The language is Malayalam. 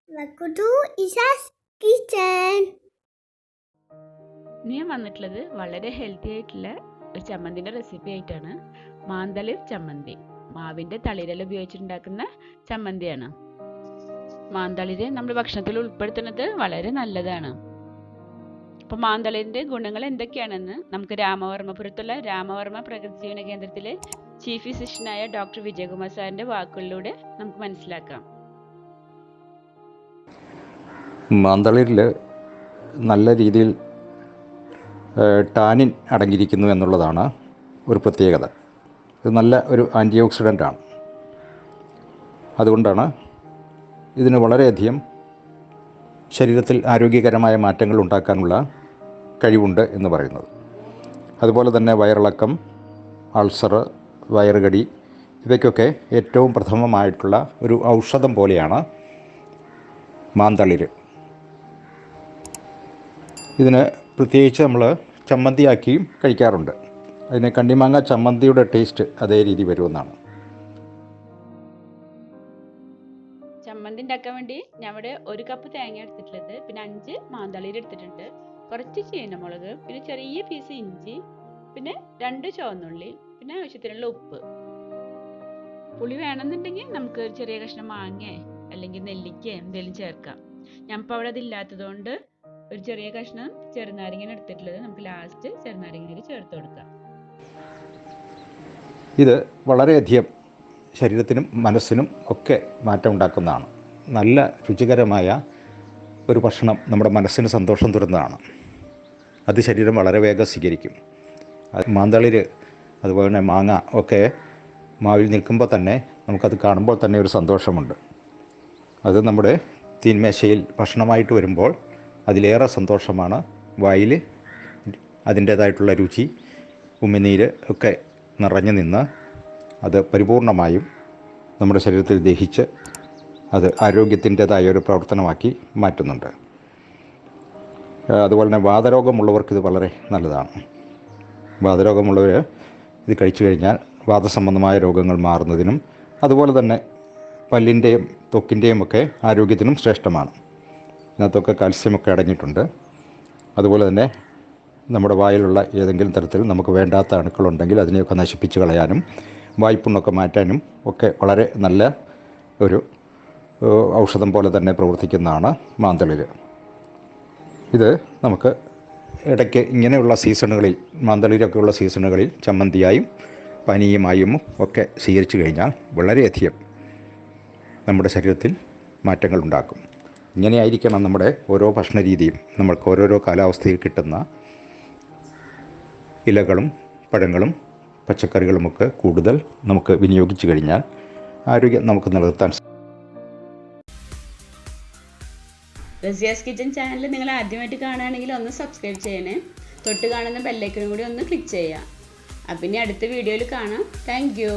Welcome to Isha's Kitchen. ഞാൻ വന്നിട്ടുള്ളത് വളരെ ഹെൽത്തി ആയിട്ടുള്ള ഒരു ചമ്മന്തിൻ്റെ റെസിപ്പി ആയിട്ടാണ്. മാന്തളിർ ചമ്മന്തി. മാവിൻ്റെ തളിരെല്ലാം ഉപയോഗിച്ചിട്ടുണ്ടാക്കുന്ന ചമ്മന്തിയാണ്. മാന്തളിര് നമ്മുടെ ഭക്ഷണത്തിൽ ഉൾപ്പെടുത്തുന്നത് വളരെ നല്ലതാണ്. അപ്പോൾ മാന്തളിരിൻ്റെ ഗുണങ്ങൾ എന്തൊക്കെയാണെന്ന് നമുക്ക് രാമവർമ്മപുരത്തുള്ള രാമവർമ്മ പ്രകൃതി ജീവന കേന്ദ്രത്തിലെ ചീഫ് ഫിസിഷ്യനായ ഡോക്ടർ വിജയകുമാർ സാറിൻ്റെ വാക്കുകളിലൂടെ നമുക്ക് മനസ്സിലാക്കാം. മാന്തളിരിൽ നല്ല രീതിയിൽ ടാനിൻ അടങ്ങിയിരിക്കുന്നു എന്നുള്ളതാണ് ഒരു പ്രത്യേകത. ഇത് നല്ല ഒരു ആൻറ്റി ഓക്സിഡൻ്റാണ്. അതുകൊണ്ടാണ് ഇതിന് വളരെയധികം ശരീരത്തിൽ ആരോഗ്യകരമായ മാറ്റങ്ങൾ ഉണ്ടാക്കാനുള്ള കഴിവുണ്ട് എന്ന് പറയുന്നത്. അതുപോലെ തന്നെ വയറിളക്കം, അൾസർ, വയറുകടി ഇവയ്ക്കൊക്കെ ഏറ്റവും പ്രഥമമായിട്ടുള്ള ഒരു ഔഷധം പോലെയാണ് മാന്തളിര്. ഇതിന് പ്രത്യേകിച്ച് നമ്മൾ ചമ്മന്തിയാക്കിയും കഴിക്കാറുണ്ട്. അതിന് കണ്ണിമാങ്ങ ചമ്മന്തിയുടെ ടേസ്റ്റ് അതേ രീതി വരുമെന്നാണ്. ചമ്മന്തി ഉണ്ടാക്കാൻ വേണ്ടി ഞാൻ ഇവിടെ 1 കപ്പ് തേങ്ങ എടുത്തിട്ടുള്ളത്, പിന്നെ 5 മാന്തളിര് എടുത്തിട്ടുണ്ട്, കുറച്ച് ചീനമുളക്, പിന്നെ ചെറിയ പീസ് ഇഞ്ചി, പിന്നെ 2 ചുവന്നുള്ളി, പിന്നെ ആവശ്യത്തിനുള്ള ഉപ്പ്. പുളി വേണമെന്നുണ്ടെങ്കിൽ നമുക്ക് ഒരു ചെറിയ കഷ്ണം മാങ്ങ അല്ലെങ്കിൽ നെല്ലിക്ക എന്തെങ്കിലും ചേർക്കാം. ഞാനിപ്പോൾ അവിടെ അതില്ലാത്തതുകൊണ്ട് ഒരു ചെറിയ കഷ്ണം ചെറുനാരങ്ങ എടുത്തിട്ടുള്ളത്. നമുക്ക് ലാസ്റ്റ് ചെറുനാരങ്ങയിൽ ചേർത്ത് കൊടുക്കാം. ഇത് വളരെയധികം ശരീരത്തിനും മനസ്സിനും ഒക്കെ മാറ്റം ഉണ്ടാക്കുന്നതാണ്. നല്ല രുചികരമായ ഒരു ഭക്ഷണം നമ്മുടെ മനസ്സിന് സന്തോഷം തരുന്നതാണ്. അത് ശരീരം വളരെ വേഗം സ്വീകരിക്കും. മാന്തളിര് അതുപോലെ തന്നെ മാങ്ങ ഒക്കെ മാവിൽ നിൽക്കുമ്പോൾ തന്നെ നമുക്കത് കാണുമ്പോൾ തന്നെ ഒരു സന്തോഷമുണ്ട്. അത് നമ്മുടെ തീന്മേശയിൽ ഭക്ഷണമായിട്ട് വരുമ്പോൾ അതിലേറെ സന്തോഷമാണ്. വായിൽ അതിൻ്റേതായിട്ടുള്ള രുചി, ഉമിനീര് ഒക്കെ നിറഞ്ഞു നിന്ന് അത് പരിപൂർണമായും നമ്മുടെ ശരീരത്തിൽ ദഹിച്ച് അത് ആരോഗ്യത്തിൻ്റേതായ ഒരു പ്രവർത്തനമാക്കി മാറ്റുന്നുണ്ട്. അതുപോലെ തന്നെ വാതരോഗമുള്ളവർക്ക് ഇത് വളരെ നല്ലതാണ്. വാതരോഗമുള്ളവർ ഇത് കഴിച്ചു കഴിഞ്ഞാൽ വാതസംബന്ധമായ രോഗങ്ങൾ മാറുന്നതിനും അതുപോലെ തന്നെ പല്ലിൻ്റെയും ത്വക്കിൻ്റെയും ഒക്കെ ആരോഗ്യത്തിനും ശ്രേഷ്ഠമാണ്. ഇതിനകത്തൊക്കെ കാൽസ്യമൊക്കെ അടങ്ങിയിട്ടുണ്ട്. അതുപോലെ തന്നെ നമ്മുടെ വായിലുള്ള ഏതെങ്കിലും തരത്തിൽ നമുക്ക് വേണ്ടാത്ത അണുക്കളുണ്ടെങ്കിൽ അതിനെയൊക്കെ നശിപ്പിച്ച് കളയാനും വായ്പുണ്ണൊക്കെ മാറ്റാനും ഒക്കെ വളരെ നല്ല ഒരു ഔഷധം പോലെ തന്നെ പ്രവർത്തിക്കുന്നതാണ് മാന്തളിര്. ഇത് നമുക്ക് ഇടയ്ക്ക് ഇങ്ങനെയുള്ള സീസണുകളിൽ, മാന്തളിരൊക്കെയുള്ള സീസണുകളിൽ ചമ്മന്തിയായും പാനീയമായും ഒക്കെ സ്വീകരിച്ചു കഴിഞ്ഞാൽ വളരെയധികം നമ്മുടെ ശരീരത്തിൽ മാറ്റങ്ങൾ ഉണ്ടാക്കും. ഇങ്ങനെയായിരിക്കണം നമ്മുടെ ഓരോ ഭക്ഷണ രീതിയും. നമ്മൾക്ക് ഓരോരോ കാലാവസ്ഥയിൽ കിട്ടുന്ന ഇലകളും പഴങ്ങളും പച്ചക്കറികളുമൊക്കെ കൂടുതൽ നമുക്ക് വിനിയോഗിച്ചു കഴിഞ്ഞാൽ ആരോഗ്യം നമുക്ക് നിലനിർത്താൻ. റസിയാസ് കിച്ചൻ ചാനൽ നിങ്ങൾ ആദ്യമായിട്ട് കാണുകയാണെങ്കിൽ ഒന്ന് സബ്സ്ക്രൈബ് ചെയ്യണേ. തൊട്ട് കാണുന്ന ബെല്ലൈക്കനും കൂടി ഒന്ന് ക്ലിക്ക് ചെയ്യാം. അപ്പം ഇനി അടുത്ത വീഡിയോയിൽ കാണാം. Thank you.